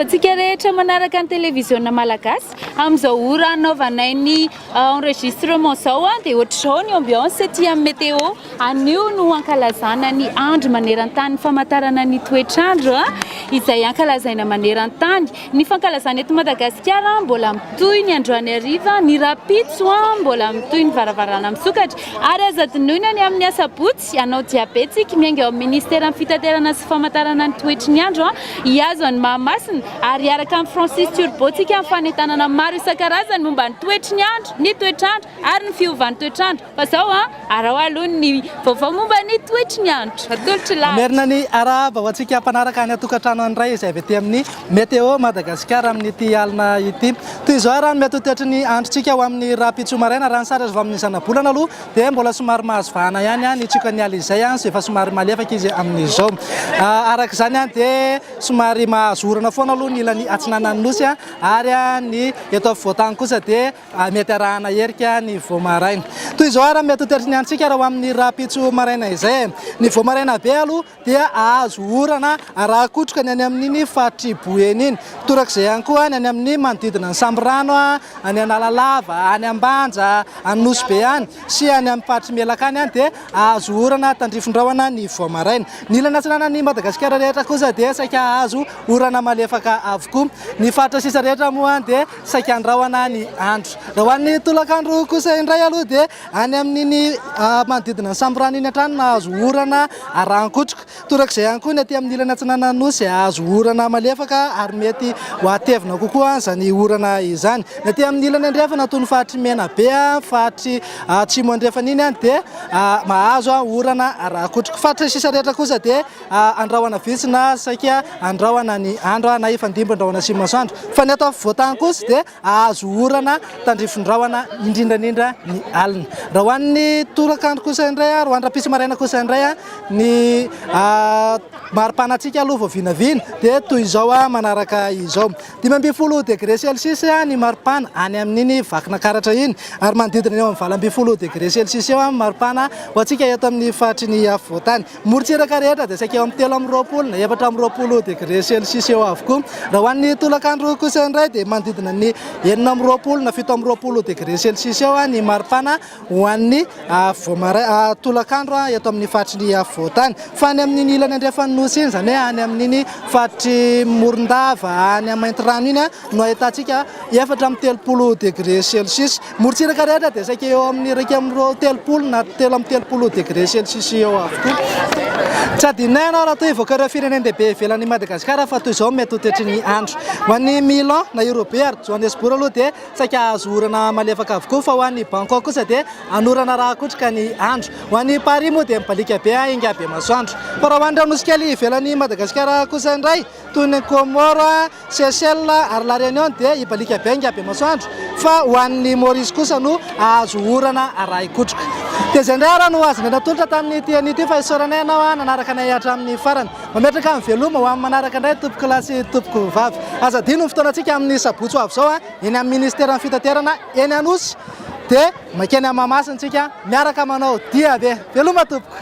Antsika rehetra manaraka ny télévision malagasy amin'izao ora anaovanay ny enregistrement zao dia ohatr'izao ny ambiance aty amin'ny météo. Anio no ankalazana ny andro maneran-tany famantarana ny toetr'andro izay ankalazaina maneran-tany. Ny fankalazana eto Madagasikara mbola mitohy ny androany hariva, ny rapitso mbola mitohy ny varavarana misokatra ary aza dinoina ny amin'ny asabotsy anao diabetsika miainga ao amin'ny ministère fitaterana sy famantarana ny toetry ny andro hiazo ny Mahamasina ary araka amin'ny Francis Turbotsika ny fanentanana maro isan-karazany momba ny toetry ny andro, ny toetr'andro ary ny fiovan'ny toetr'andro. Fa zao arao aloha ny vaovao momba ny toetry ny andro. Atolotry lahy. Merina ny araba ho antsika mpanaraka ny atokantrano an'iray izay avy aty amin'ny météo Madagasikara amin'ny ity alina ity. Toy izao raha mety toetry ny androntsika ao amin'ny rapitso maraina raha ny sara avy amin'ny zana-bolana aloha dia mbola somary mahazo vahana ihany ny tsikany ala izay sy efa somary malefaka izy amin'izao. Araka izany dia somary mahazo orana foana aloha ny ilan'ny atsinanan'ny nosy ary ny eto afovoantany kosa dia mety arahana herika ny voamaraina. Toy izao raha mety toetry ny androntsika raha amin'ny rapitso maraina izay. Ny voamaraina be aloha dia ahazo orana raha kotroka ny any amin'iny Fatriboeny iny. Torak'izay ihany koa ny any amin'ny manodidina ny Samborano, any Analalava, any Ambanja, any Nosy be any sy any amin'ny Patrimelaka any dia ahazo orana tandrifondrahona ny voamaraina. Ny ilana atsinanan'ny Madagasikara rehetra kosa dia saika ahazo orana malefaka avokoa. Ny faritra sisa rehetra moa dia saika andrahona ny andro. Raha ho an'ny tolakandro kosa indray aloha dia any amin'iny manodidina ny Samborano iny hatrany ahazo orana rankotroka. Torak'izay ihany koa ny aty amin'ny ilana atsinanan'ny nosy ahazo orana malefaka ary mety ho atevina kokoa izany orana izany. Ny aty amin'ny ilana andrefana toy ny fahatry mena be, fahatry atsimo andrefana iny dia mahazo orana rankotroka. Faritra sisa rehetra kosa dia andrahona vitsina saika andrahona ny andro na ifandimby andrahona sy masoandro. Fa ny ato afovoantany kosa dia ahazo orana tandrifondrahona indrindrandrindra ny alina. Raha ho an'ny tolakandro kosa indray, raha ho an'ny rapitso maraina kosa indray ny maripanatsika aloha vao vinavina dia toy izao manaraka izao. 5 degré Celsius ny maripana any amin'iny vakina karatra iny ary manodidina eo amin'ny 20 degré Celsius eo maripana ho antsika eto amin'ny fahatry ny afovoantany. Morotsiraka rehetra dia saika eo amin'ny 3 na 4 degré Celsius eo avokoa. Raha ho an'ny tolakandro kosa indray dia manodidina ny 9 na 7 degré Celsius eo ny maripana ho an'ny tolakandro eto amin'ny fahatry ny afovoantany. Fa any amin'ny ilany andrefan'ny nosy iny izany any amin'iny fahatry Morondava, any Maintirano iny no ahitantsika 4 degré Celsius. Morotsiraka rehetra dia saika eo amin'ny 3 na 3 degré Celsius eo avokoa. Tsy adinay ianao raha toy voakareo firenendehibe ivelan'ny Madagasikara fa toy izao mety toetry ny andro. Ho an'ny Milan na Europe Johannesburg aloha dia saika ahazo orana malefaka avokoa fa ho an'ny Bangkok kosa dia anorana raha kotroka ny andro. Ho an'ny Paris moa dia mibalika be inga be masoandro. Fa raha ho an'ny nosy ivelan'ny Madagasikara kosa indray toy ny Comore, Seychelles ary La Réunion dia ibalika be inga be masoandro. Fa ho an'ny Maurice kosa no ahazo orana raha kotroka. Dia izay indray raha no azonay natolotra tamin'ny tian'ity fa isaoranay ianao nanaraka anay hatramin'ny farany. Mametraka amin'ny veloma ho amin'ny manaraka indray tompoko lahy sy tompoko vavy. Aza dino ny fotoanantsika amin'ny sabotsy avy izao eny amin'ny ministère fitaterana eny Anosy dia makeny amin'ny Mahamasina tsika miaraka manao dia be. Veloma tompoko.